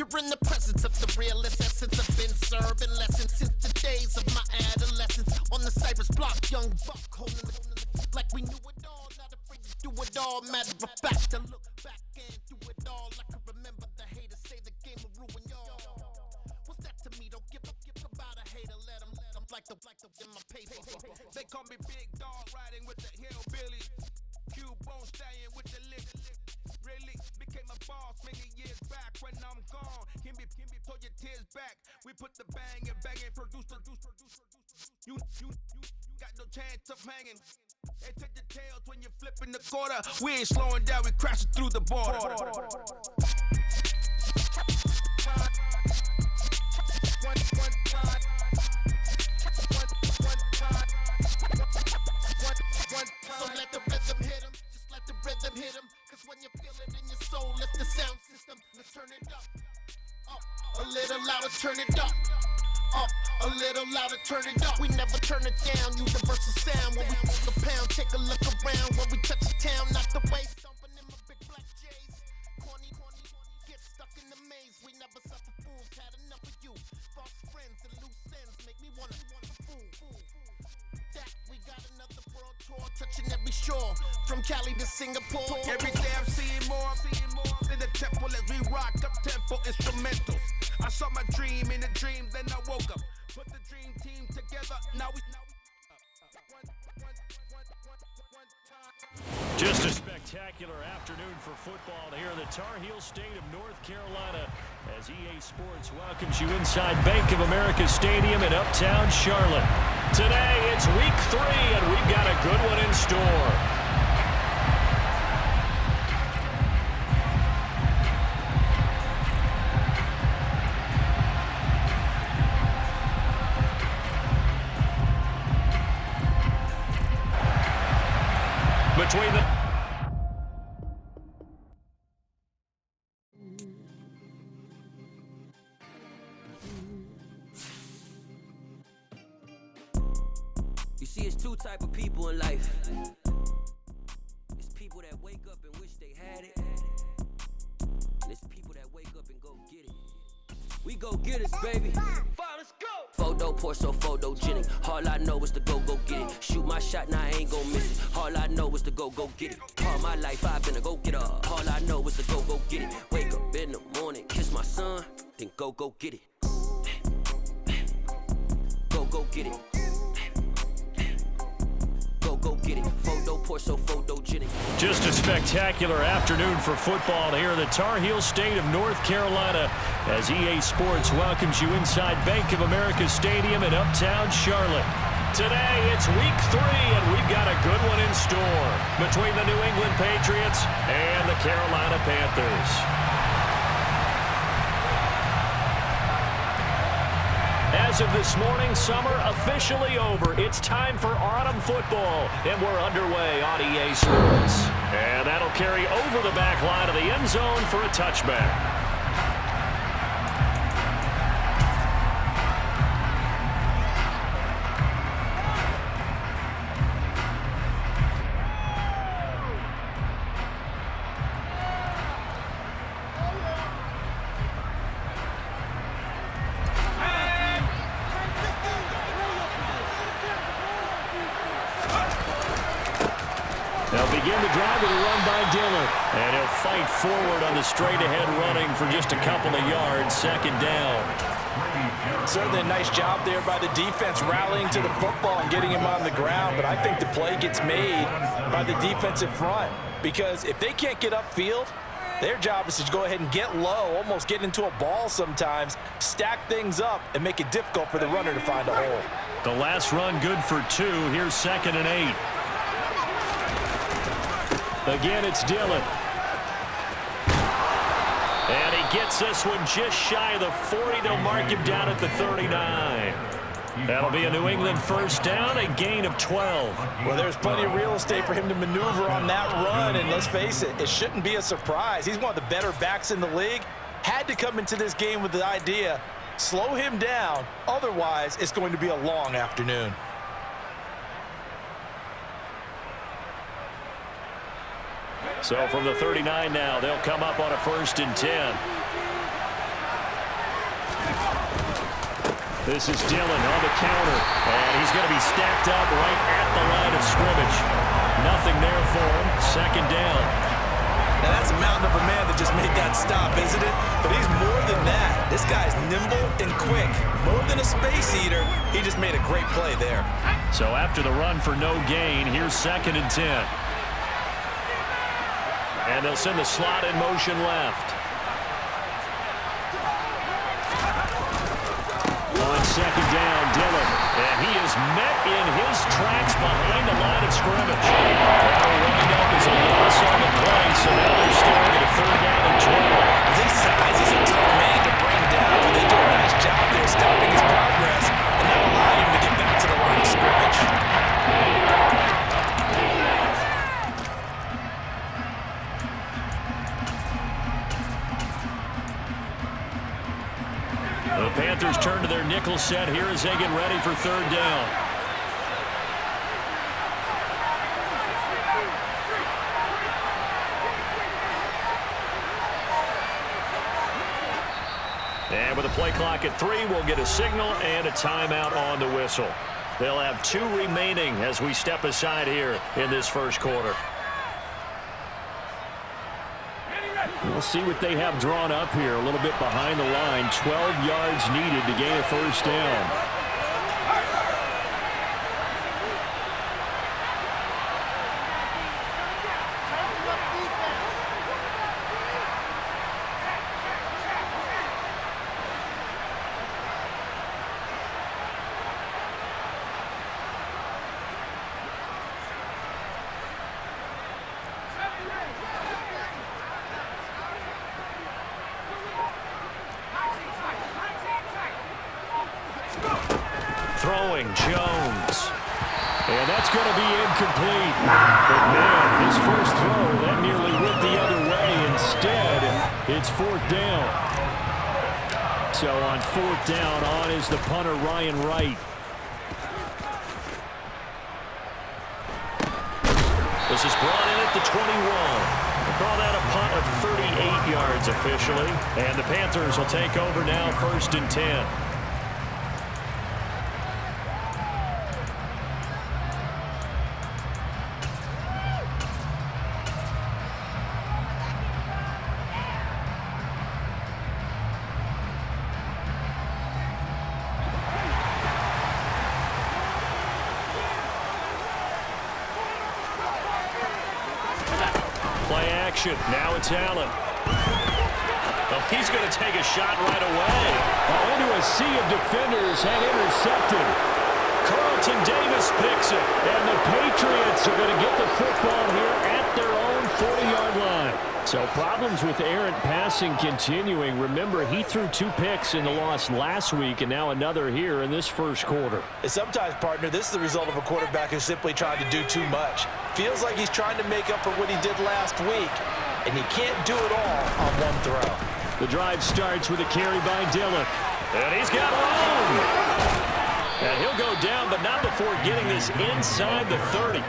You're in the presence of the realest essence. I've been serving lessons since the days of my adolescence. On the Cypress block, young buck holding it like we knew it all. Not afraid to do it all. Matter of fact, I look back and do it all. I can remember the haters say the game will ruin y'all. What's that to me? Don't give about a hater. Let them like the in my paper. They call me Big Dog, riding with the hillbilly. Q-Bone stallion with the lick. Really became a boss many years back. When I'm gone, can be pull your tears back. We put the bang and produce. You got no chance of hanging. They take the tails when you're flipping the quarter. We ain't slowing down, we crashing through the border. So let the rhythm hit him, just let the rhythm hit him. Cause when you feel it in your soul, lift the sound system, let's turn it up. A little louder, turn it up. A little louder, turn it up. We never turn it down, universal sound. When we pull the pound, take a look around. When we touch the town, not the way. Stomping in my big black J's. Corny, get stuck in the maze. We never suffer fools, had enough of you. False friends and loose ends make me wanna fool. That we got another world tour, touching every shore, from Cali to Singapore. Every day I'm seeing more in the temple as we rock up tempo instrumentals. I saw my dream in a dream, then I woke up. Put the dream team together, now we. Just a spectacular afternoon for football here in the Tar Heel state of North Carolina as EA Sports welcomes you inside Bank of America Stadium in Uptown Charlotte. Today it's week 3 and we've got a good one in store. Between the You see, it's two type of people in life. It's people that wake up and wish they had it, and it's people that wake up and go get it. We go get it, baby. Let's go. Photo pour so photogenic. All I know is to go get it. Shoot my shot, now I ain't gon' miss it. All I know is to go get it. All my life I've been a go getter. All I know is to go get it. Wake up in the morning, kiss my son, then go get it. Go get it. Go get it. Photo pour so photogenic. Just a spectacular afternoon for football here in the Tar Heel state of North Carolina as EA Sports welcomes you inside Bank of America Stadium in Uptown Charlotte. Today it's week 3 and we've got a good one in store between the New England Patriots and the Carolina Panthers. As of this morning, summer officially over. It's time for autumn football, and we're underway on EA Sports. And that'll carry over the back line of the end zone for a touchback. They'll begin the drive with a run by Dillon. And he'll fight forward on the straight-ahead running for just a couple of yards. Second down. Certainly a nice job there by the defense rallying to the football and getting him on the ground. But I think the play gets made by the defensive front. Because if they can't get upfield, their job is to go ahead and get low, almost get into a ball sometimes, stack things up, and make it difficult for the runner to find a hole. The last run good for 2. Here's 2nd and 8. Again, it's Dillon. And he gets this one just shy of the 40. They'll mark him down at the 39. That'll be a New England first down, a gain of 12. Well, there's plenty of real estate for him to maneuver on that run, and let's face it, it shouldn't be a surprise. He's one of the better backs in the league. Had to come into this game with the idea, slow him down, otherwise it's going to be a long afternoon. So from the 39 now, they'll come up on a 1st and 10. This is Dillon on the counter, and he's going to be stacked up right at the line of scrimmage. Nothing there for him. Second down. Now that's a mountain of a man that just made that stop, isn't it? But he's more than that. This guy's nimble and quick. More than a space eater, he just made a great play there. So after the run for no gain, here's 2nd and 10. And they'll send the slot in motion left. On 2nd down, Dillon. And he is met in his tracks behind the line of scrimmage. That'll wind up as a loss on the play, so now they're staring at a 3rd down and 12. This size is a tough man to bring down, but they do a nice job there stopping his progress and not allowing him to get back to the line of scrimmage. The Panthers turn to their nickel set here as they get ready for 3rd down. And with a play clock at 3, we'll get a signal and a timeout on the whistle. They'll have 2 remaining as we step aside here in this first quarter. We'll see what they have drawn up here a little bit behind the line. 12 yards needed to gain a 1st down. Throwing, Jones. And that's going to be incomplete. But, man, his first throw, that nearly went the other way. Instead, it's 4th down. So on 4th down, on is the punter, Ryan Wright. This is brought in at the 21. We'll call that a punt of 38 yards officially. And the Panthers will take over now, 1st and 10. Now it's Allen. Well, he's going to take a shot right away. Into a sea of defenders and intercepted. Carlton Davis picks it. And the Patriots are going to get the football here at their own 40-yard line. So problems with errant passing continuing. Remember, he threw 2 picks in the loss last week and now another here in this first quarter. And sometimes, partner, this is the result of a quarterback who's simply trying to do too much. Feels like he's trying to make up for what he did last week, and he can't do it all on one throw. The drive starts with a carry by Dillon. And he's got room. And he'll go down, but not before getting this inside the 30.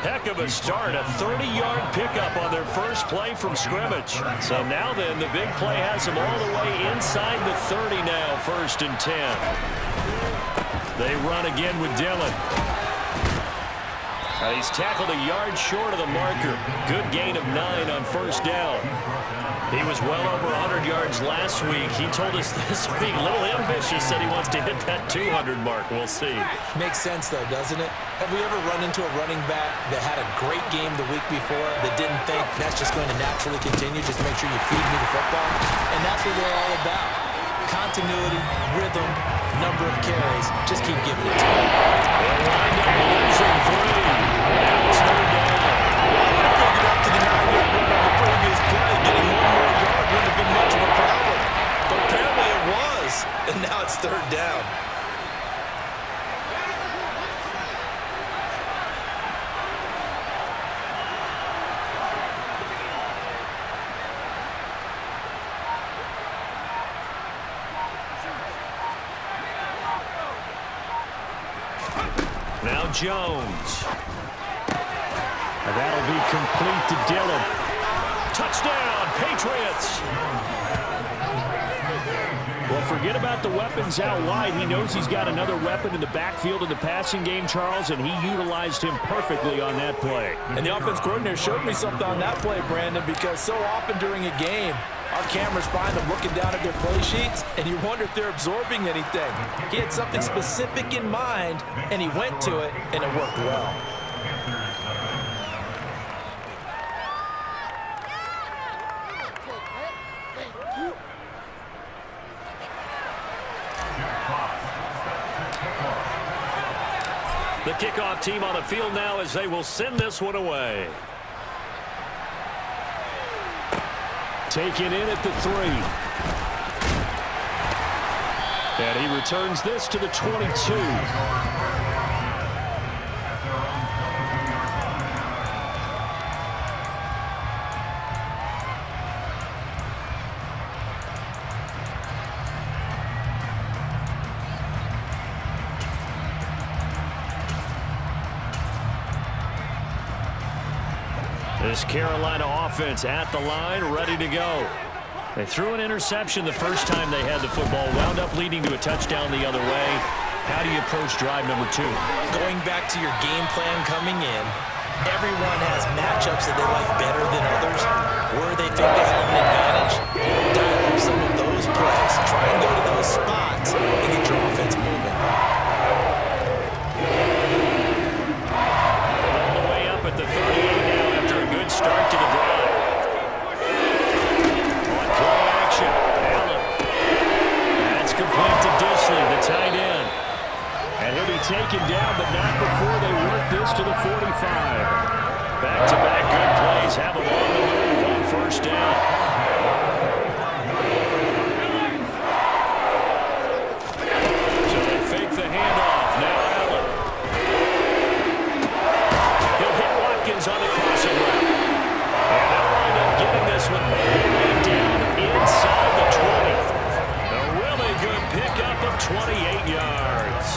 Heck of a start, a 30-yard pickup on their first play from scrimmage. So now then, the big play has them all the way inside the 30 now, 1st and 10. They run again with Dillon. He's tackled a yard short of the marker. Good gain of 9 on 1st down. He was well over 100 yards last week. He told us this week, a little ambitious, said he wants to hit that 200 mark. We'll see. Makes sense, though, doesn't it? Have we ever run into a running back that had a great game the week before that didn't think that's just going to naturally continue? Just make sure you feed me the football. And that's what we're all about. Continuity, rhythm, number of carries. Just keep giving it to him. They'll wind up losing 3. Now it's 3rd down. I figured up to the 9-yard run on the previous play. Getting 1 more yard wouldn't have been much of a problem. But apparently it was. And now it's 3rd down. Now Jones. And that'll be complete to Dillon. Touchdown, Patriots. Well, forget about the weapons out wide. He knows he's got another weapon in the backfield in the passing game, Charles, and he utilized him perfectly on that play. And the offense coordinator showed me something on that play, Brandon, because so often during a game, our cameras find them looking down at their play sheets, and you wonder if they're absorbing anything. He had something specific in mind, and he went to it, and it worked well. The kickoff team on the field now as they will send this one away. Taken in at the 3. And he returns this to the 22. This Carolina offense at the line, ready to go. They threw an interception the first time they had the football, wound up leading to a touchdown the other way. How do you approach drive number 2? Going back to your game plan coming in, everyone has matchups that they like better than others, where they think they have an advantage. Dial up some of those plays, try and go to those spots, and get your offense moving. All the way up at the 38 now after a good start to the drive. On play action, Allen. That's complete to Disley, the tight end. And he'll be taken down, but not before they work this to the 45. Back-to-back good plays have them on the move on first down. So they fake the handoff. Now Allen. He'll hit Watkins on the crossing route. And they'll wind up getting this one all the way down inside the 20. A really good pickup of 28 yards.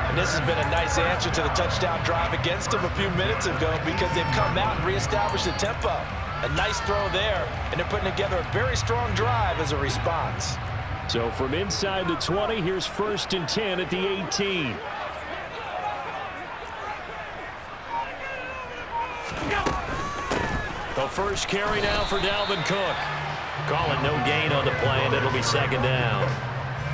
And this has been a nice answer to the touchdown drive against them a few minutes ago because they've come out and reestablished the tempo. A nice throw there, and they're putting together a very strong drive as a response. So from inside the 20, here's 1st and 10 at the 18. The first carry now for Dalvin Cook. Call it no gain on the play, and it'll be 2nd down.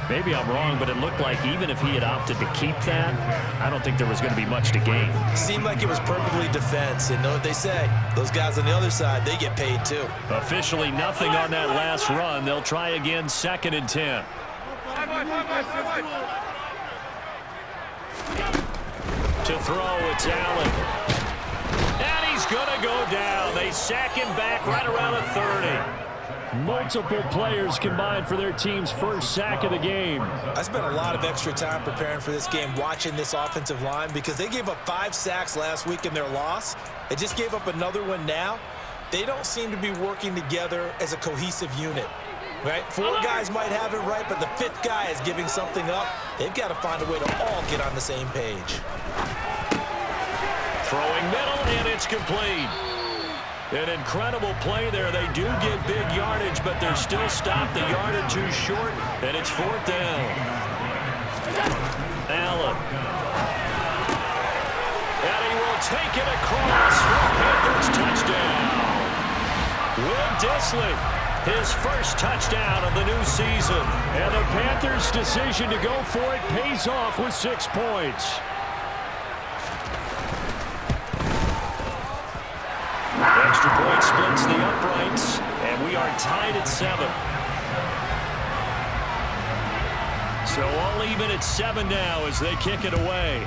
Maybe I'm wrong, but it looked like even if he had opted to keep that, I don't think there was going to be much to gain. Seemed like it was perfectly defense, and know what they say. Those guys on the other side, they get paid too. Officially nothing on that last run. They'll try again, 2nd and 10. To throw, it's Allen. And he's going to go down. They sack him back right around the 30. Multiple players combined for their team's first sack of the game. I spent a lot of extra time preparing for this game watching this offensive line because they gave up 5 sacks last week in their loss. They just gave up another one now. They don't seem to be working together as a cohesive unit. Right? 4 guys might have it right, but the 5th guy is giving something up. They've got to find a way to all get on the same page. Throwing middle, and it's complete. An incredible play there. They do get big yardage, but they're still stopped a yard or 2 short, and it's 4th down. Allen. And he will take it across for Panthers touchdown. Will Disley, his first touchdown of the new season. And the Panthers' decision to go for it pays off with 6 points. Extra point splits the uprights, and we are tied at 7. So all even at 7 now as they kick it away.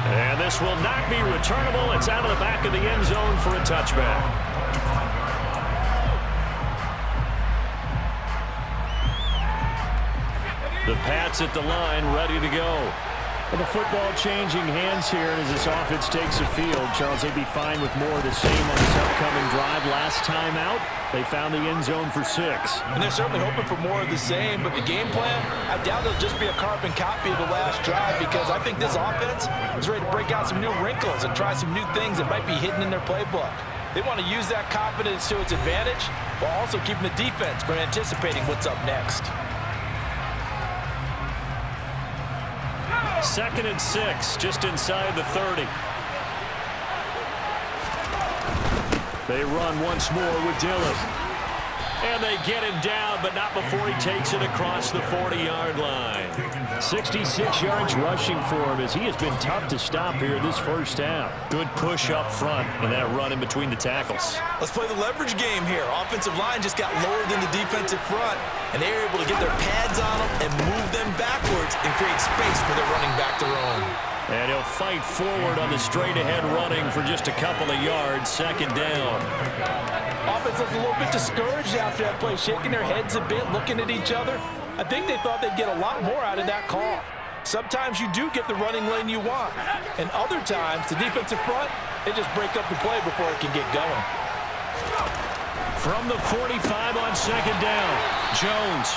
And this will not be returnable. It's out of the back of the end zone for a touchback. The Pats at the line, ready to go. Well, the football changing hands here as this offense takes the field. Charles, they'd be fine with more of the same on this upcoming drive. Last time out, they found the end zone for 6. And they're certainly hoping for more of the same, but the game plan, I doubt it'll just be a carbon copy of the last drive because I think this offense is ready to break out some new wrinkles and try some new things that might be hidden in their playbook. They want to use that confidence to its advantage, while also keeping the defense from anticipating what's up next. 2nd and 6, just inside the 30. They run once more with Dillon. And they get him down, but not before he takes it across the 40-yard line. 66 yards rushing for him as he has been tough to stop here this first half. Good push up front and that run in between the tackles. Let's play the leverage game here. Offensive line just got lower than the defensive front, and they were able to get their pads on them and move them backwards and create space for their running back to roam. And he'll fight forward on the straight-ahead running for just a couple of yards, 2nd down. Offense looked a little bit discouraged after that play, shaking their heads a bit, looking at each other. I think they thought they'd get a lot more out of that call. Sometimes you do get the running lane you want, and other times, the defensive front, they just break up the play before it can get going. From the 45 on 2nd down, Jones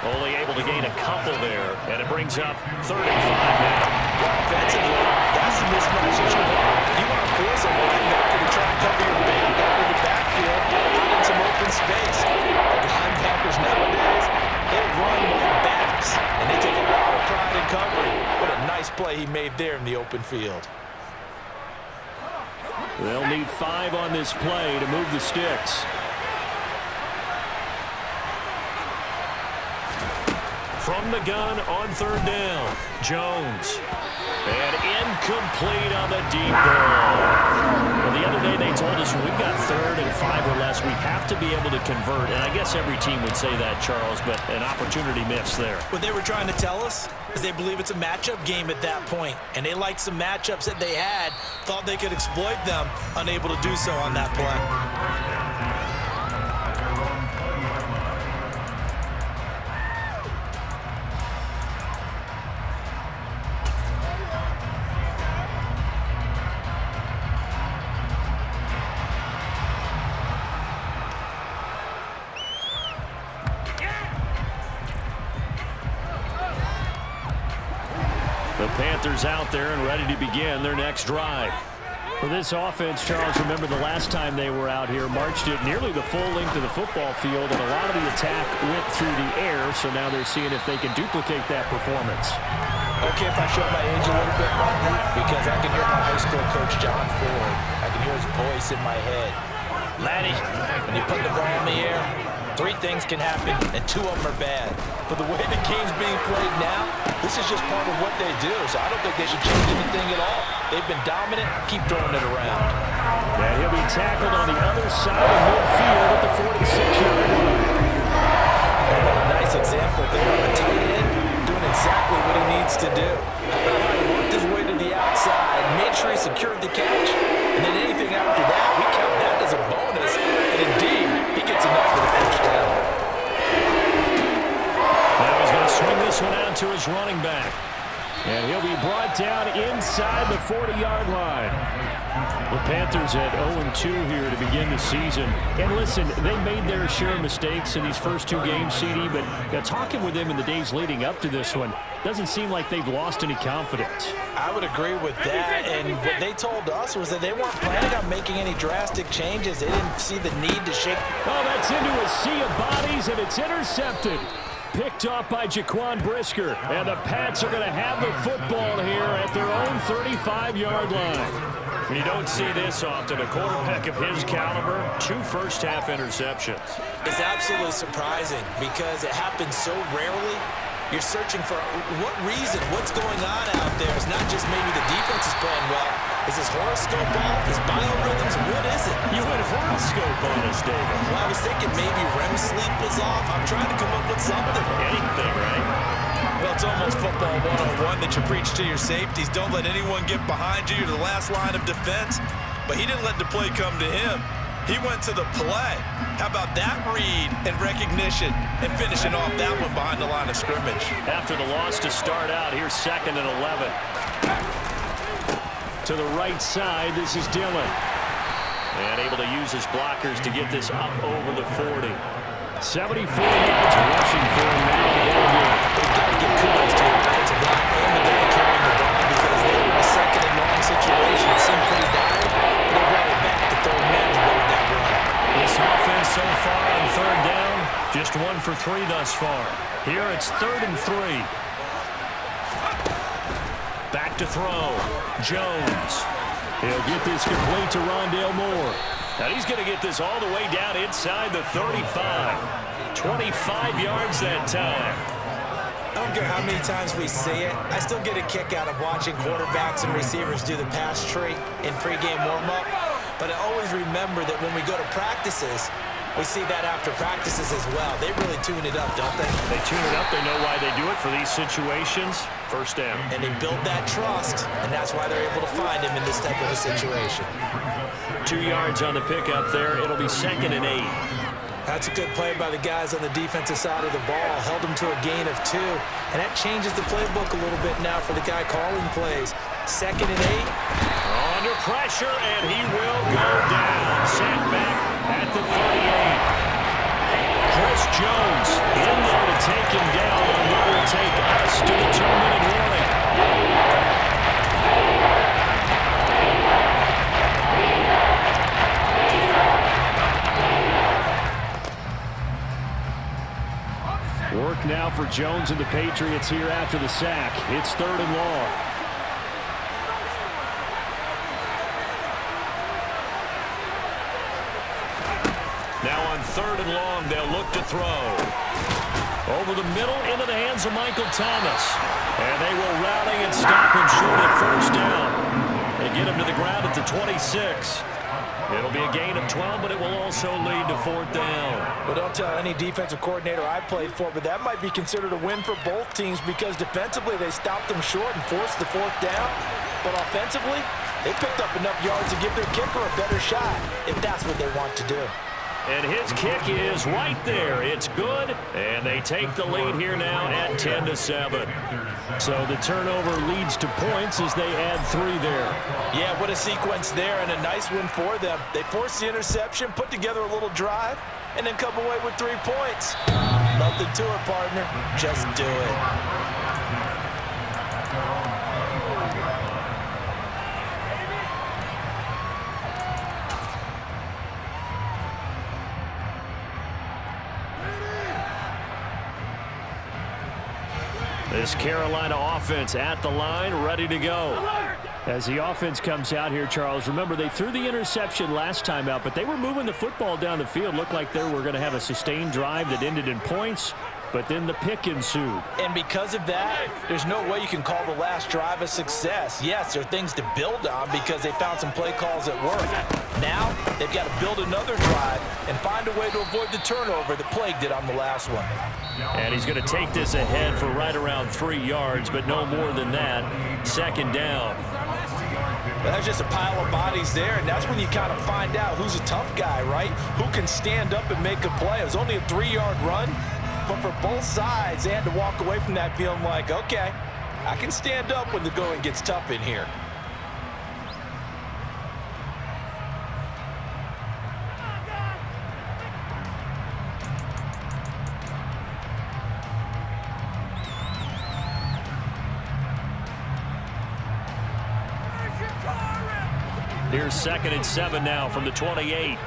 only able to gain a couple there, and it brings up 3rd and 5 now. Offensively, that's the mismatch that you want. You want to force a linebacker to try and cover your back out of the backfield in some open space. The linebackers nowadays, they run like backs, and they take a lot of pride in covering. What a nice play he made there in the open field. They'll need 5 on this play to move the sticks. From the gun on 3rd down, Jones. And incomplete on the deep ball. Well, the other day they told us when we've got 3rd and 5 or less, we have to be able to convert. And I guess every team would say that, Charles, but an opportunity missed there. What they were trying to tell us is they believe it's a matchup game at that point. And they liked some matchups that they had, thought they could exploit them, unable to do so on that play. The Panthers out there and ready to begin their next drive. For this offense, Charles, remember the last time they were out here, marched it nearly the full length of the football field, and a lot of the attack went through the air, so now they're seeing if they can duplicate that performance. Okay, if I show my age a little bit, because I can hear my high school coach, John Ford. I can hear his voice in my head. Laddie, when you put the ball in the air, 3 things can happen, and 2 of them are bad. But the way the game's being played now, this is just part of what they do, so I don't think they should change anything at all. They've been dominant. Keep throwing it around. Yeah, he'll be tackled on the other side of midfield at the 46-yard line. What a nice example there of a tight end doing exactly what he needs to do. He worked his way to the outside, made sure he secured the catch, and then anything after that, we count that as a bonus, and indeed, he gets enough for the first down. Now he's going to swing this one out to his running back. And he'll be brought down inside the 40-yard line. The Panthers at 0-2 here to begin the season. And listen, they made their share of mistakes in these first 2 games, CD, but talking with them in the days leading up to this one, doesn't seem like they've lost any confidence. I would agree with that, and what they told us was that they weren't planning on making any drastic changes. They didn't see the need to shake. Oh, that's into a sea of bodies, and it's intercepted. Picked off by Jaquan Brisker. And the Pats are going to have the football here at their own 35-yard line. You don't see this often. A quarterback of his caliber, 2 first-half interceptions. It's absolutely surprising because it happens so rarely. You're searching for what reason, what's going on out there. It's not just maybe the defense is playing well. Is his horoscope off? His biorhythms? What is it? You went horoscope on us, David. Well, I was thinking maybe REM sleep was off. I'm trying to come up with something. Anything, right? Well, it's almost football 101 that you preach to your safeties. Don't let anyone get behind you. You're the last line of defense. But he didn't let the play come to him. He went to the play. How about that read and recognition and finishing off that one behind the line of scrimmage? After the loss to start out, here's 2nd and 11. To the right side, this is Dillon. And able to use his blockers to get this up over the 40. 74 yards rushing for him now. They've got to give kudos to the offensive line and the guy carrying the ball because they were in a 2nd and long situation. It seemed pretty dire, but they brought it back to 3rd man with that run. This offense so far 3 thus far. Here it's 3rd and 3. Back to throw. Jones. He'll get this complete to Rondale Moore. And he's going to get this all the way down inside the 35. 25 yards that time. I don't care how many times we see it. I still get a kick out of watching quarterbacks and receivers do the pass tree in pregame warm-up. But I always remember that when we go to practices, we see that after practices as well. They really tune it up, don't they? They tune it up. They know why they do it for these situations. First down. And they build that trust, and that's why they're able to find him in this type of a situation. 2 yards on the pickup there. It'll be 2nd and 8. That's a good play by the guys on the defensive side of the ball. Held them to a gain of 2. And that changes the playbook a little bit now for the guy calling plays. 2nd and 8. Under pressure, and he will go down. Sacked back at the 38. Chris Jones in there to take him down, and what will take us to the 2-minute warning. Work now for Jones and the Patriots here after the sack. It's 3rd and long. Now on 3rd and long, they'll look to throw. Over the middle, into the hands of Michael Thomas. And they will rally and stop him short at 1st down. They get him to the ground at the 26. It'll be a gain of 12, but it will also lead to 4th down. Well, don't tell any defensive coordinator I played for, but that might be considered a win for both teams because defensively they stopped them short and forced the 4th down. But offensively, they picked up enough yards to give their kicker a better shot if that's what they want to do. And his kick is right there. It's good, and they take the lead here now at 10-7. So the turnover leads to points as they add 3 there. Yeah, what a sequence there, and a nice win for them. They forced the interception, put together a little drive, and then come away with 3 points. Nothing to it, partner. Just do it. This Carolina offense at the line, ready to go. As the offense comes out here, Charles, remember they threw the interception last time out, but they were moving the football down the field. Looked like they were going to have a sustained drive that ended in points, but then the pick ensued. And because of that, there's no way you can call the last drive a success. Yes, there are things to build on because they found some play calls that work. Now, they've got to build another drive and find a way to avoid the turnover that plagued it on the last one. And he's going to take this ahead for right around 3 yards, but no more than that. 2nd down. Well, that's just a pile of bodies there, and that's when you kind of find out who's a tough guy, right? Who can stand up and make a play. It was only a 3-yard run, but for both sides, they had to walk away from that feeling like, okay, I can stand up when the going gets tough in here. Here's 2nd and 7 now from the 28.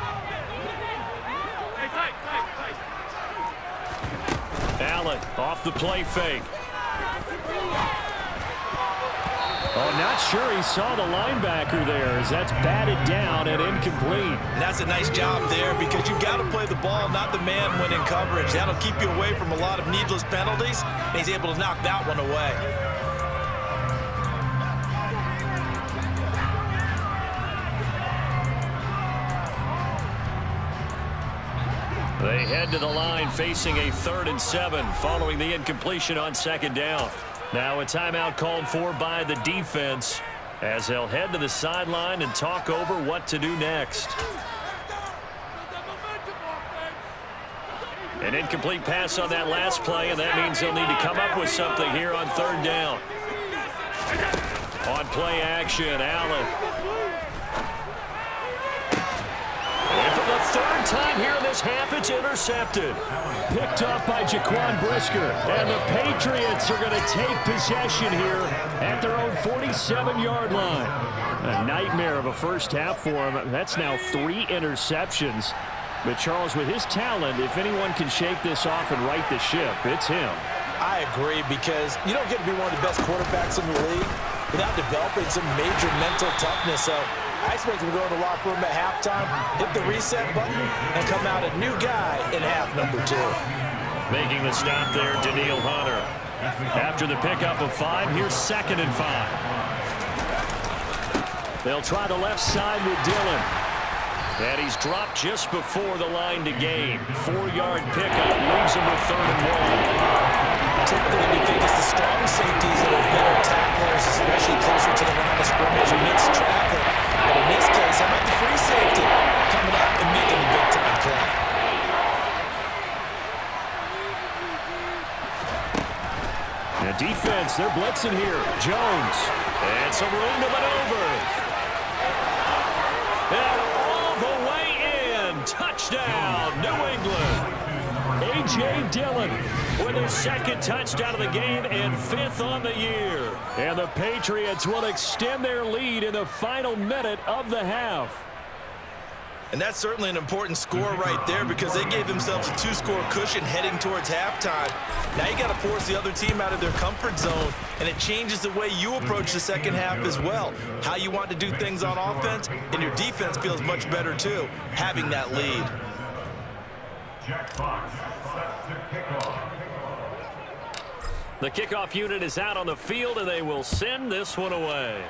Allen off the play fake. Oh, not sure he saw the linebacker there as that's batted down and incomplete. And that's a nice job there because you've got to play the ball, not the man when in coverage. That'll keep you away from a lot of needless penalties, and he's able to knock that one away. They head to the line facing a 3rd and 7 following the incompletion on 2nd down. Now a timeout called for by the defense as they'll head to the sideline and talk over what to do next. An incomplete pass on that last play, and that means they'll need to come up with something here on 3rd down. On play action, Allen. And for the 3rd time here in this half, it's intercepted. Picked up by Jaquan Brisker. And the Patriots are going to take possession here at their own 47-yard line. A nightmare of a first half for them. That's now 3 interceptions. But, Charles, with his talent, if anyone can shake this off and right the ship, it's him. I agree, because you don't get to be one of the best quarterbacks in the league without developing some major mental toughness. So I expect him to go in the locker room at halftime, hit the reset button, and come out a new guy in half number 2. Making the stop there, Daniil Hunter. After the pickup of 5, here's 2nd and 5. They'll try the left side with Dillon. And he's dropped just before the line to gain. 4-yard pickup leaves him with 3rd and 1. Typically, we think it's the strong safeties that are better tacklers, especially closer to the line of scrimmage amidst traffic. But in this case, how about the free safety coming up and making a big-time play? The defense, they're blitzing here. Jones. And some room to maneuver. And all the way in. Touchdown, New England. A.J. Dillon with his 2nd touchdown of the game and 5th on the year. And the Patriots will extend their lead in the final minute of the half. And that's certainly an important score right there, because they gave themselves a 2-score cushion heading towards halftime. Now you got to force the other team out of their comfort zone, and it changes the way you approach the second half as well. How you want to do things on offense, and your defense feels much better too, having that lead. The kickoff unit is out on the field, and they will send this one away.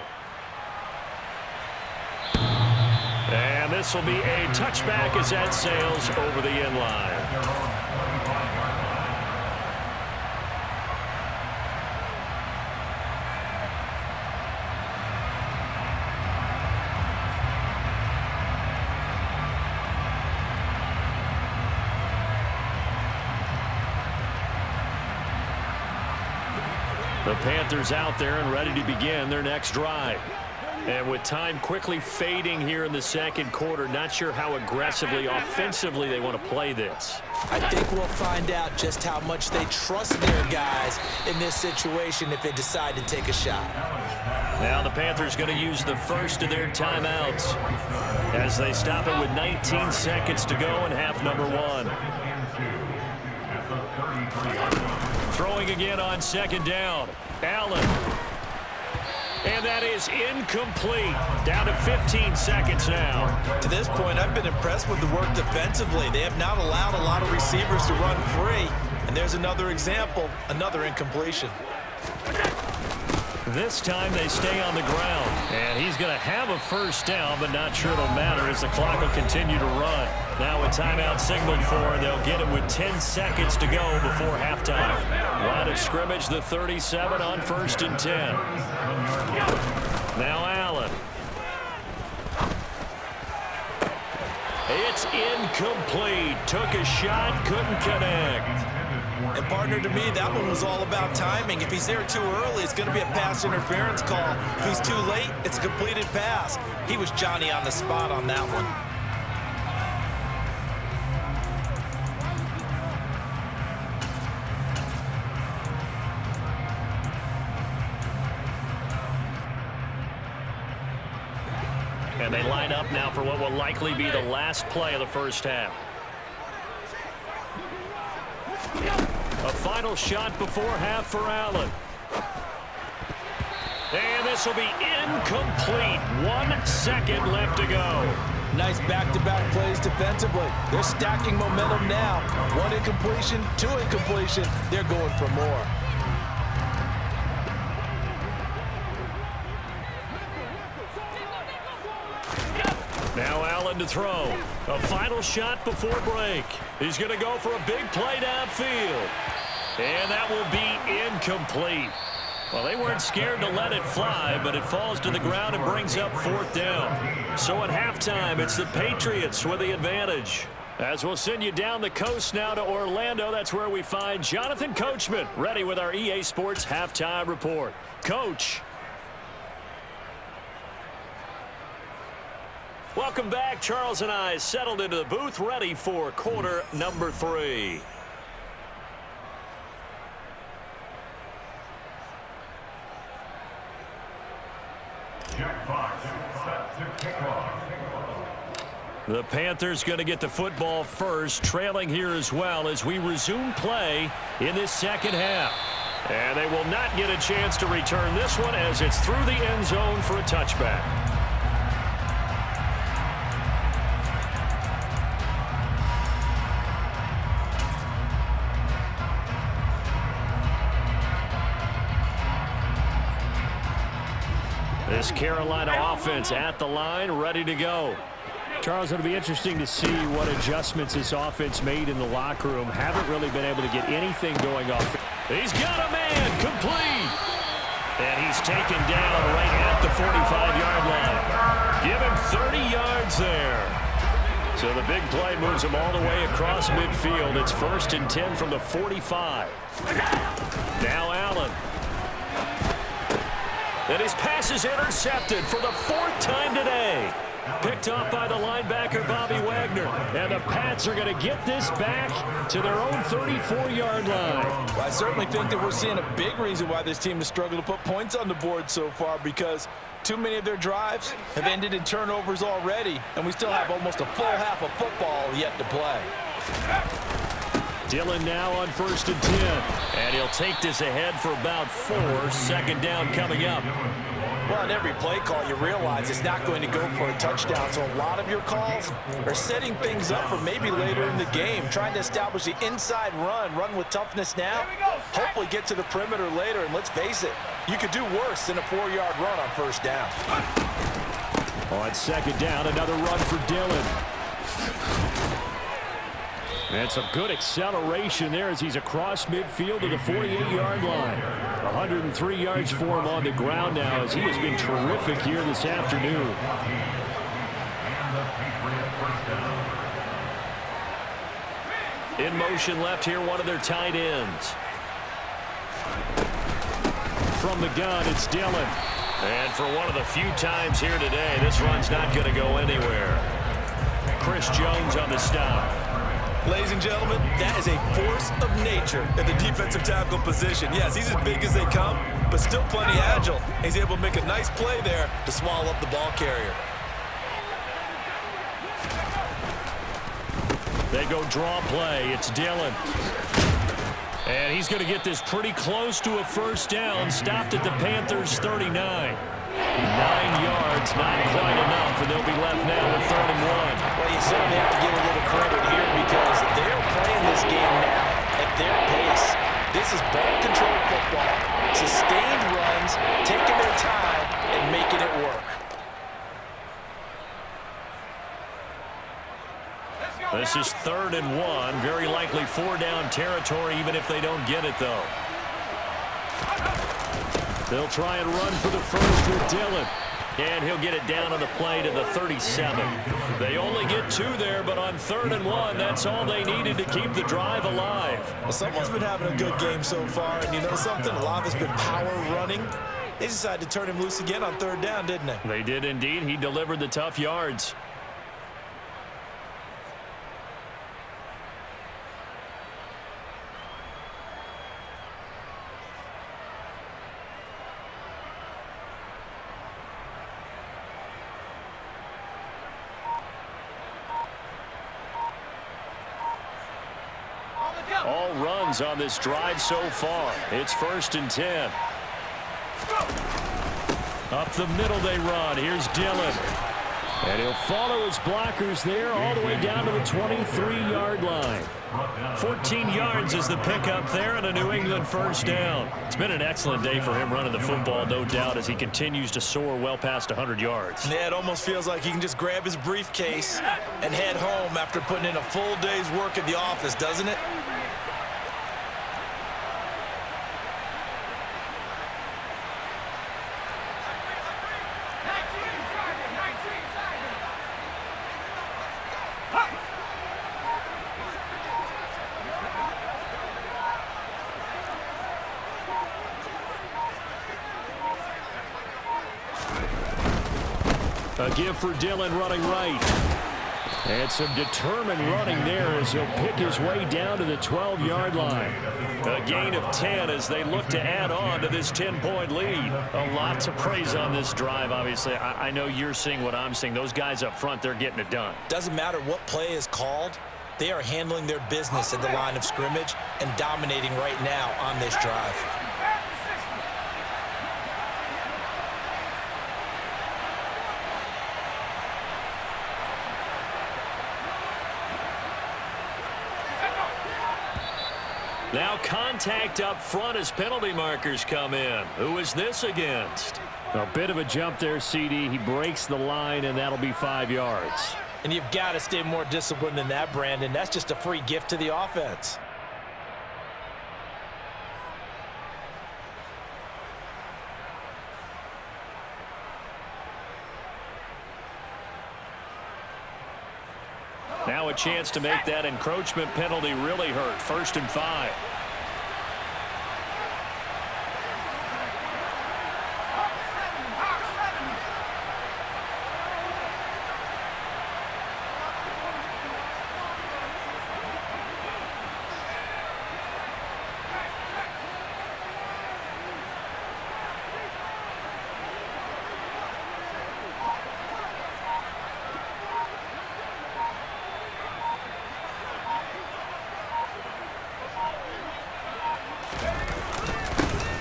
And this will be a touchback as that sails over the end line. The Panthers out there and ready to begin their next drive. And with time quickly fading here in the second quarter, not sure how aggressively, offensively they want to play this. I think we'll find out just how much they trust their guys in this situation if they decide to take a shot. Now the Panthers going to use the first of their timeouts as they stop it with 19 seconds to go in half number 1. Throwing again on 2nd down. Allen. And that is incomplete. Down to 15 seconds now. To this point, I've been impressed with the work defensively. They have not allowed a lot of receivers to run free. And there's another example, another incompletion. This time they stay on the ground. And he's going to have a first down, but not sure it'll matter as the clock will continue to run. Now a timeout signaled for, and they'll get it with 10 seconds to go before halftime. Line of scrimmage, the 37 on 1st and 10. Now Allen. It's incomplete. Took a shot, couldn't connect. And partner, to me, that one was all about timing. If he's there too early, it's going to be a pass interference call. If he's too late, it's a completed pass. He was Johnny on the spot on that one. And they line up now for what will likely be the last play of the first half. A final shot before half for Allen. And this will be incomplete. 1 second left to go. Nice back-to-back plays defensively. They're stacking momentum now. 1 incompletion, 2 incompletion. They're going for more. Now Allen to throw. A final shot before break. He's going to go for a big play downfield. And that will be incomplete. Well, they weren't scared to let it fly, but it falls to the ground and brings up 4th down. So at halftime, it's the Patriots with the advantage. As we'll send you down the coast now to Orlando, that's where we find Jonathan Coachman ready with our EA Sports Halftime Report. Coach. Welcome back. Charles and I settled into the booth, ready for quarter number 3. The Panthers going to get the football first, trailing here as well as we resume play in this second half. And they will not get a chance to return this one as it's through the end zone for a touchback. This Carolina offense at the line, ready to go. Charles, it'll be interesting to see what adjustments this offense made in the locker room. Haven't really been able to get anything going off. He's got a man, complete. And he's taken down right at the 45-yard line. Give him 30 yards there. So the big play moves him all the way across midfield. It's 1st and 10 from the 45. Now Allen. And his pass is intercepted for the 4th time today. Picked off by the linebacker, Bobby Wagner. And the Pats are going to get this back to their own 34-yard line. Well, I certainly think that we're seeing a big reason why this team has struggled to put points on the board so far, because too many of their drives have ended in turnovers already, and we still have almost a full half of football yet to play. Dillon now on 1st and 10. And he'll take this ahead for about 4. 2nd down coming up. Well, in every play call, you realize it's not going to go for a touchdown. So a lot of your calls are setting things up for maybe later in the game, trying to establish the inside run with toughness now, hopefully get to the perimeter later. And let's face it, you could do worse than a 4-yard run on 1st down. On 2nd down, another run for Dillon. And some good acceleration there as he's across midfield to the 48-yard line. 103 yards for him on the ground now as he has been terrific here this afternoon. In motion left here, one of their tight ends. From the gun, it's Dillon. And for one of the few times here today, this run's not going to go anywhere. Chris Jones on the stop. Ladies and gentlemen, that is a force of nature at the defensive tackle position. Yes, he's as big as they come, but still plenty agile. He's able to make a nice play there to swallow up the ball carrier. They go draw play. It's Dillon. And he's going to get this pretty close to a 1st down. Stopped at the Panthers' 39. 9 yards, not quite enough, and they'll be left now with 3rd and 1. Well, you certainly have to give a little credit here because they're playing this game now at their pace. This is ball control football, sustained runs, taking their time and making it work. This is 3rd and 1, very likely 4-down territory even if they don't get it, though. They'll try and run for the first with Dillon. And he'll get it down on the play to the 37. They only get 2 there, but on 3rd and 1, that's all they needed to keep the drive alive. Well, someone's been having a good game so far, and you know something? A lot of it's been power running. They decided to turn him loose again on 3rd down, didn't they? They did indeed. He delivered the tough yards. All runs on this drive so far. It's 1st and 10. Up the middle they run. Here's Dillon. And he'll follow his blockers there all the way down to the 23-yard line. 14 yards is the pickup there and a New England 1st down. It's been an excellent day for him running the football, no doubt, as he continues to soar well past 100 yards. Yeah, it almost feels like he can just grab his briefcase and head home after putting in a full day's work at the office, doesn't it? A give for Dillon running right. And some determined running there as he'll pick his way down to the 12-yard line. A gain of 10 as they look to add on to this 10-point lead. A lot to praise on this drive, obviously. I know you're seeing what I'm seeing. Those guys up front, they're getting it done. Doesn't matter what play is called. They are handling their business at the line of scrimmage and dominating right now on this drive. Now contact up front as penalty markers come in. Who is this against? A bit of a jump there, CD. He breaks the line, and that'll be 5 yards. And you've got to stay more disciplined than that, Brandon. That's just a free gift to the offense. Now a chance to make that encroachment penalty really hurt. 1st and 5.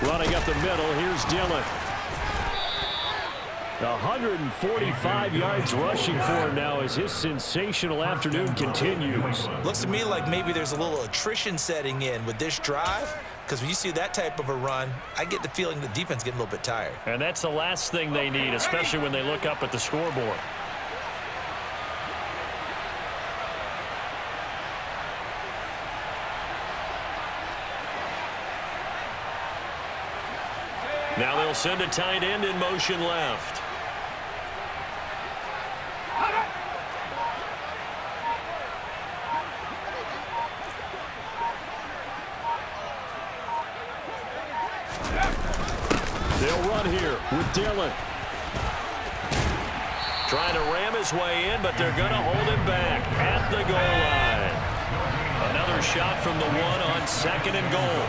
Running up the middle, here's Dillon. 145 yards rushing for him now as his sensational afternoon continues. Looks to me like maybe there's a little attrition setting in with this drive, because when you see that type of a run, I get the feeling the defense getting a little bit tired. And that's the last thing they need, especially when they look up at the scoreboard. Now they'll send a tight end in motion left. They'll run here with Dillon. Trying to ram his way in, but they're going to hold him back at the goal line. Another shot from the 1 on 2nd and goal.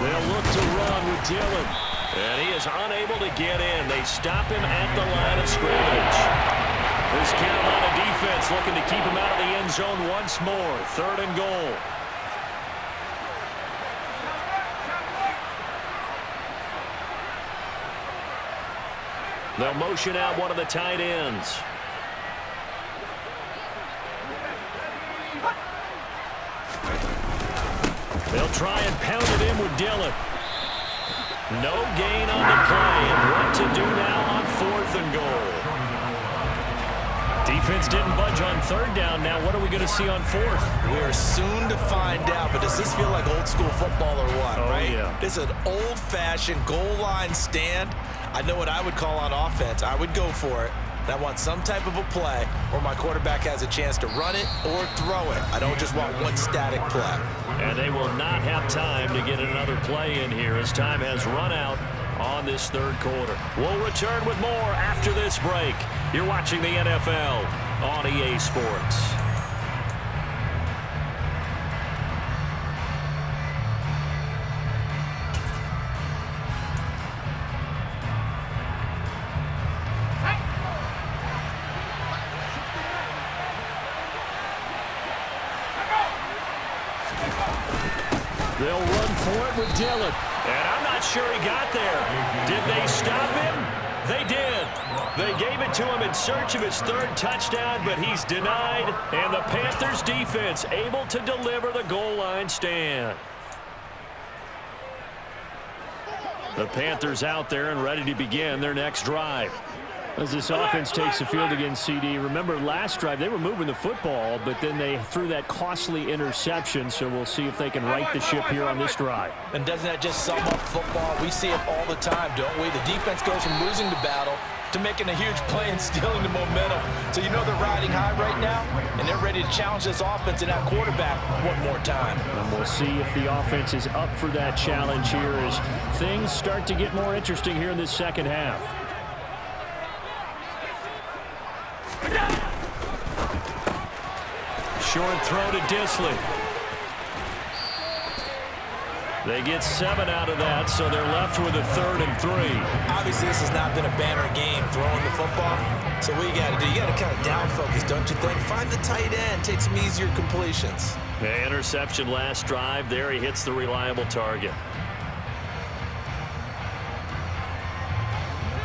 They'll look to run with Dillon. And he is unable to get in. They stop him at the line of scrimmage. This Carolina defense looking to keep him out of the end zone once more. 3rd and goal. They'll motion out one of the tight ends. They'll try and pound it in with Dillon. No gain on the play, and what to do now on 4th and goal. Defense didn't budge on 3rd down. Now what are we going to see on 4th? We're soon to find out, but does this feel like old school football or what, right? Yeah. This is an old-fashioned goal line stand. I know what I would call on offense. I would go for it. And I want some type of a play where my quarterback has a chance to run it or throw it. I don't just want one static play. And they will not have time to get another play in here as time has run out on this 3rd quarter. We'll return with more after this break. You're watching the NFL on EA Sports. They'll run for it with Dillon. And I'm not sure he got there. Did they stop him? They did. They gave it to him in search of his 3rd touchdown, but he's denied. And the Panthers defense able to deliver the goal line stand. The Panthers out there and ready to begin their next drive. As this offense takes the field against CD, remember last drive they were moving the football, but then they threw that costly interception, so we'll see if they can right the ship here on this drive. And doesn't that just sum up football? We see it all the time, don't we? The defense goes from losing the battle to making a huge play and stealing the momentum. So you know they're riding high right now, and they're ready to challenge this offense and that quarterback one more time. And we'll see if the offense is up for that challenge here as things start to get more interesting here in this 2nd half. short throw to Disley. They get 7 out of that, so they're left with a 3rd and 3. Obviously, this has not been a banner game throwing the football. So what you got to do, you got to kind of down focus, don't you think? Find the tight end, take some easier completions. The interception last drive. There he hits the reliable target.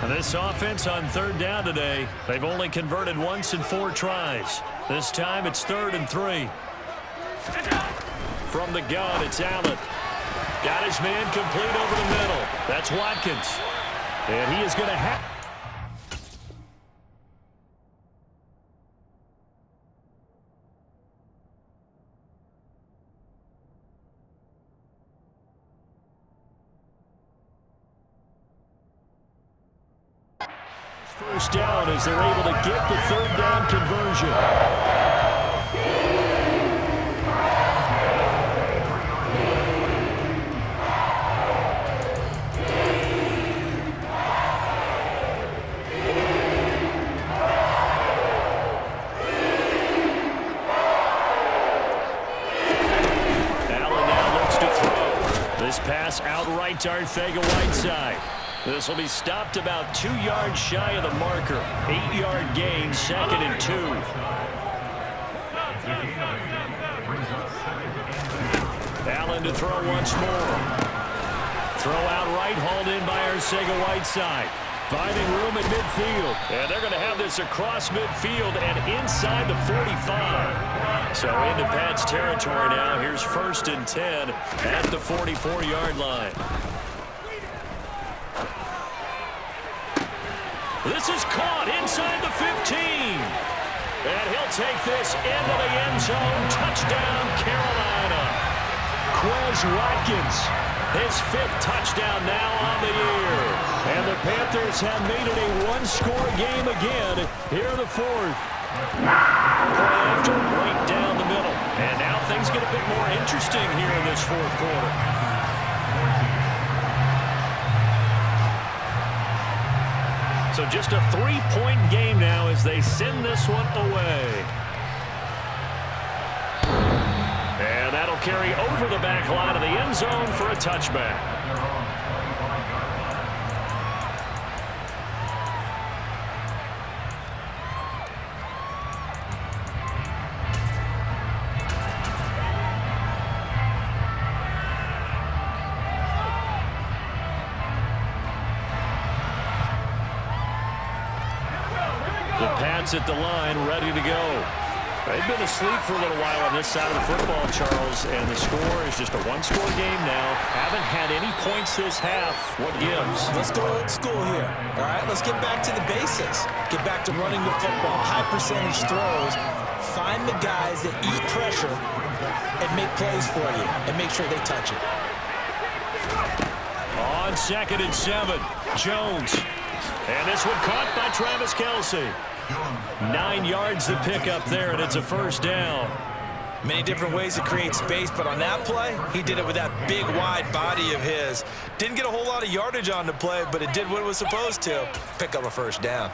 And this offense on 3rd down today, they've only converted once in 4 tries. This time it's 3rd and 3. From the gun, it's Allen. Got his man complete over the middle. That's Watkins. And he is going to have... First down as they're able to get the 3rd down conversion. Pass outright to Arcega-Whiteside. This will be stopped about 2 yards shy of the marker. 8-yard gain, 2nd and 2. Allen to throw once more. Throw outright, hauled in by Arcega-Whiteside. Finding room at midfield. And they're going to have this across midfield and inside the 45. So into Pat's territory now. Here's 1st and 10 at the 44-yard line. This is caught inside the 15. And he'll take this into the end zone. Touchdown, Carolina. Quez Watkins, his 5th touchdown now on the year. And the Panthers have made it a 1-score game again here in the 4th. Play after right down the middle. And now things get a bit more interesting here in this 4th quarter. So just a 3-point game now as they send this one away. And that'll carry over the back line of the end zone for a touchback. The Pats at the line, ready to go. They've been asleep for a little while on this side of the football, Charles, and the score is just a 1-score game now. Haven't had any points this half. What gives? Let's go old school here, all right? Let's get back to the basics. Get back to running the football, high percentage throws. Find the guys that eat pressure and make plays for you and make sure they touch it. On 2nd and 7, Jones. And this one caught by Travis Kelce. 9 yards to pick up there, and it's a 1st down. Many different ways to create space, but on that play, he did it with that big, wide body of his. Didn't get a whole lot of yardage on the play, but it did what it was supposed to. Pick up a 1st down.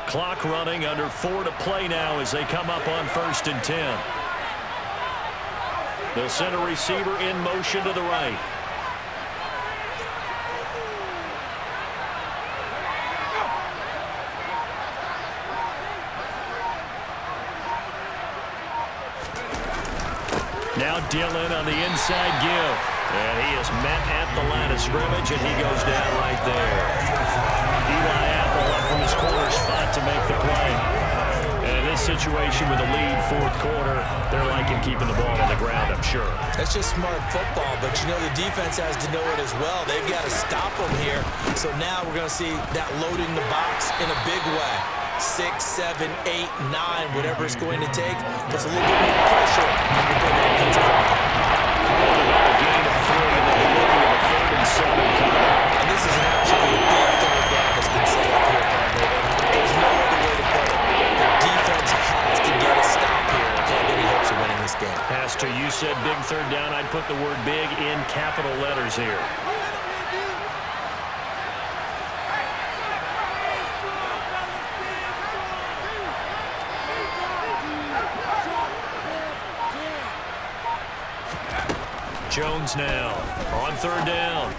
Clock running, under 4 to play now as they come up on 1st and 10. They'll send a receiver in motion to the right. Now Dillon on the inside give. And he is met at the line of scrimmage, and he goes down right there. Eli Apple up from his corner spot to make the play. And in this situation with a lead 4th quarter, they're liking keeping the ball on the ground, I'm sure. That's just smart football, but you know the defense has to know it as well. They've got to stop them here. So now we're going to see that loading the box in a big way. 6, 7, 8, 9, whatever it's going to take. Puts a little bit more pressure on your big offensive line. A gain of 3, and they'll be looking at a 3rd and 7 coming up. And this is an absolutely big 3rd down that's been set up here. There's no other way to put it. The defense has to get a stop here if they have any hopes of winning this game. Pastor, you said big 3rd down. I'd put the word big in capital letters here. Jones now on third down.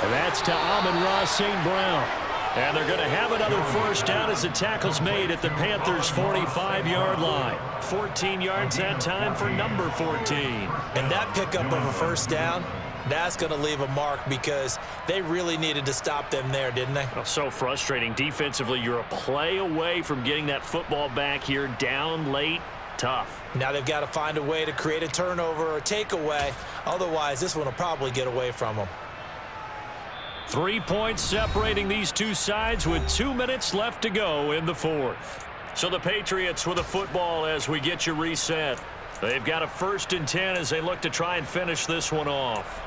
And that's to Amon-Ra St. Brown. And they're going to have another first down as the tackle's made at the Panthers' 45-yard line. 14 yards that time for number 14. And that pickup of a first down, that's going to leave a mark because they really needed to stop them there, didn't they? Well, so frustrating. Defensively, you're a play away from getting that football back here down late. Tough. Now they've got to find a way to create a turnover or a takeaway. Otherwise, this one will probably get away from them. 3 points separating these two sides with 2 minutes left to go in the fourth. So the Patriots with the football as we get you reset. They've got a 1st and 10 as they look to try and finish this one off.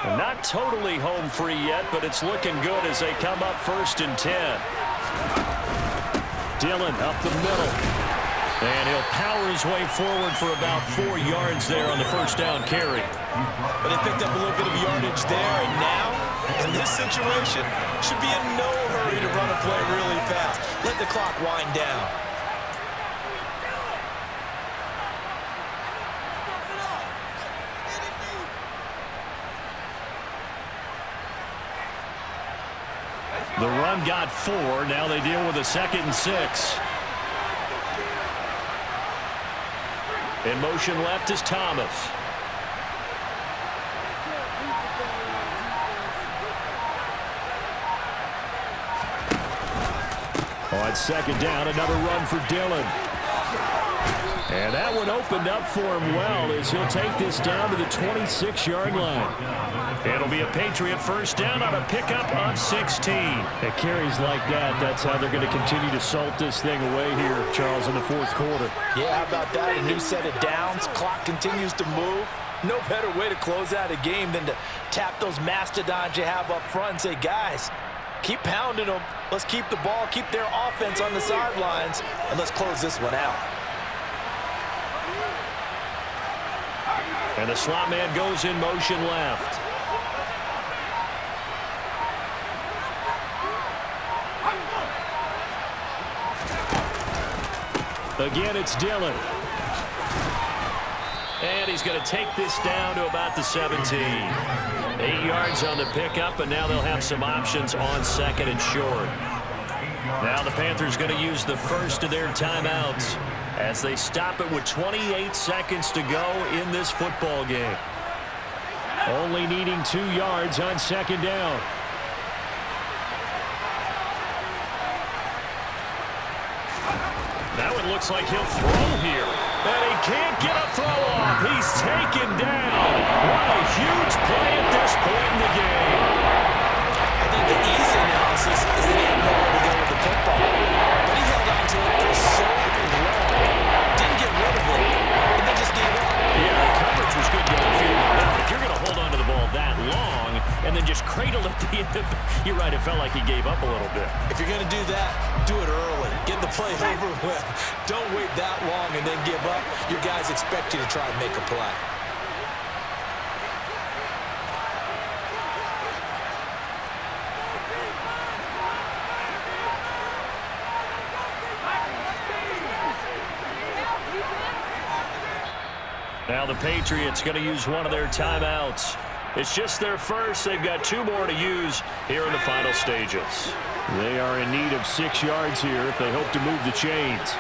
Not totally home free yet, but it's looking good as they come up 1st and 10. Dillon up the middle. And he'll power his way forward for about 4 yards there on the first down carry. But they picked up a little bit of yardage there, and now, in this situation, should be in no hurry to run a play really fast. Let the clock wind down. The run got 4. Now they deal with a 2nd and 6. In motion left is Thomas. On 2nd down, another run for Dillon. And that one opened up for him well as he'll take this down to the 26-yard line. It'll be a Patriot first down on a pickup of 16. At carries like that, that's how they're going to continue to salt this thing away here, Charles, in the fourth quarter. Yeah, how about that? A new set of downs. Clock continues to move. No better way to close out a game than to tap those mastodons you have up front and say, guys, keep pounding them. Let's keep the ball, keep their offense on the sidelines, and let's close this one out. And the slot man goes in motion left. Again, it's Dillon. And he's going to take this down to about the 17. 8 yards on the pickup, and now they'll have some options on 2nd and short. Now the Panthers going to use the first of their timeouts as they stop it with 28 seconds to go in this football game. Only needing 2 yards on 2nd down. Now it looks like he'll throw here. And he can't get a throw off. He's taken down. What a huge play at this point in the game. I think the easy analysis is that he had nowhere to go with the football. But he held on to it for so long. Didn't get rid of it. And then just gave up. Yeah, the coverage was good downfield. Now, if you're going to hold on to the ball that long and then just cradle it at the end of it, you're right, it felt like he gave up a little bit. If you're going to do that, do it early. Get the play over with. Don't wait that long and then give up. Your guys expect you to try and make a play. Now the Patriots going to use one of their timeouts. It's just their first. They've got 2 more to use here in the final stages. They are in need of 6 yards here if they hope to move the chains.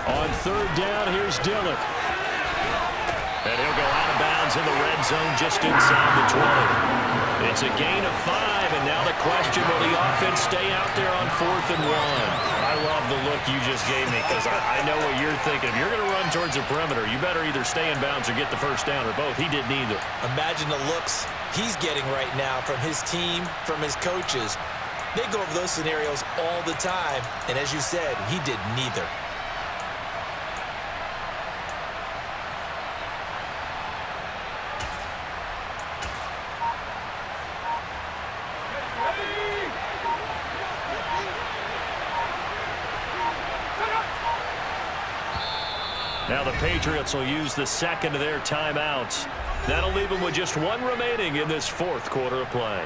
On 3rd down, here's Dillon. And he'll go out of bounds in the red zone just inside the 20. It's a gain of 5, and now the question, will the offense stay out there on 4th and 1? I love the look you just gave me because I know what you're thinking. If you're going to run towards the perimeter, you better either stay in bounds or get the first down or both. He did neither. Imagine the looks he's getting right now from his team, from his coaches. They go over those scenarios all the time, and as you said, he did neither. Now the Patriots will use the second of their timeouts. That'll leave them with just one remaining in this fourth quarter of play.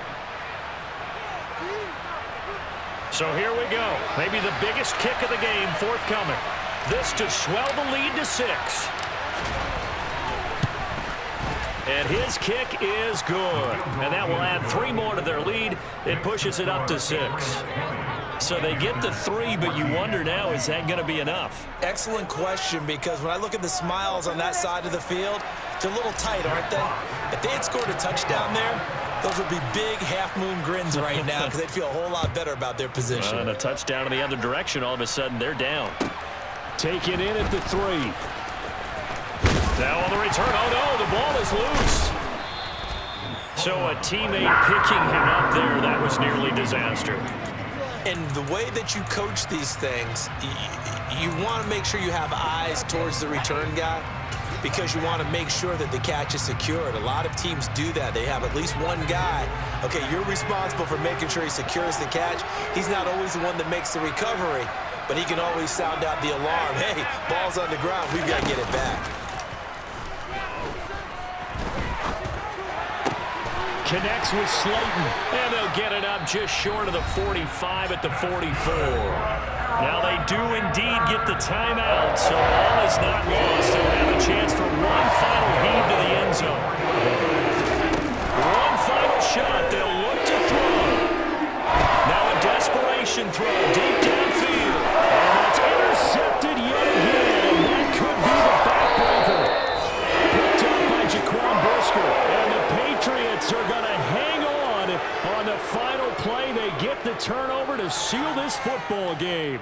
So here we go. Maybe the biggest kick of the game forthcoming. This to swell the lead to 6. And his kick is good. And that will add 3 more to their lead. It pushes it up to 6. So they get the 3, but you wonder now, is that going to be enough? Excellent question, because when I look at the smiles on that side of the field, they're a little tight, aren't they? If they had scored a touchdown there, those would be big half-moon grins right now because they'd feel a whole lot better about their position. And a touchdown in the other direction, all of a sudden they're down. Taken in at the 3. Now on the return, oh no, the ball is loose. So a teammate picking him up there, that was nearly disaster. And the way that you coach these things, you want to make sure you have eyes towards the return guy because you want to make sure that the catch is secured. A lot of teams do that. They have at least one guy. Okay, you're responsible for making sure he secures the catch. He's not always the one that makes the recovery, but he can always sound out the alarm. Hey, ball's on the ground. We've got to get it back. Connects with Slayton, and they'll get it up just short of the 45 at the 44. Now they do indeed get the timeout, so all is not lost. They'll have a chance for one final heave to the end zone. One final shot. They'll look to throw. Now a desperation throw deep downfield. And that's intercepted yet again. That could be the backbreaker. Picked up by Jaquan Brisker. And the Patriots are going to hang on the final play. They get the turnover to seal this football game.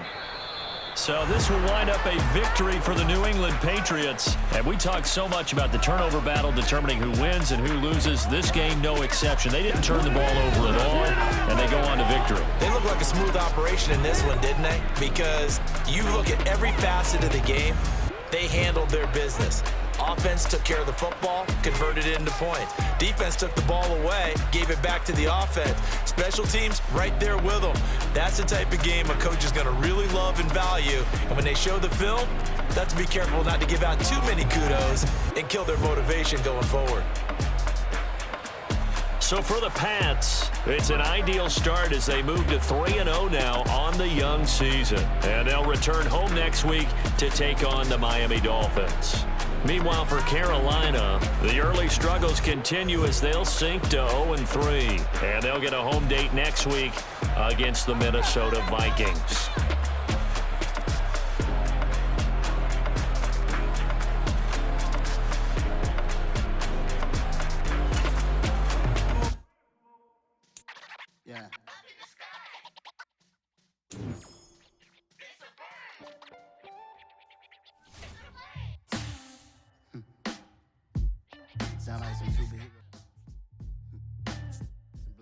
So this will wind up a victory for the New England Patriots. And we talk so much about the turnover battle determining who wins and who loses. This game, no exception. They didn't turn the ball over at all, and they go on to victory. They look like a smooth operation in this one, didn't they? Because you look at every facet of the game, they handled their business. Offense took care of the football, converted it into points. Defense took the ball away, gave it back to the offense. Special teams, right there with them. That's the type of game a coach is going to really love and value. And when they show the film, they have to be careful not to give out too many kudos and kill their motivation going forward. So for the Pats, it's an ideal start as they move to 3-0 now on the young season. And they'll return home next week to take on the Miami Dolphins. Meanwhile, for Carolina, the early struggles continue as they'll sink to 0-3. And they'll get a home date next week against the Minnesota Vikings.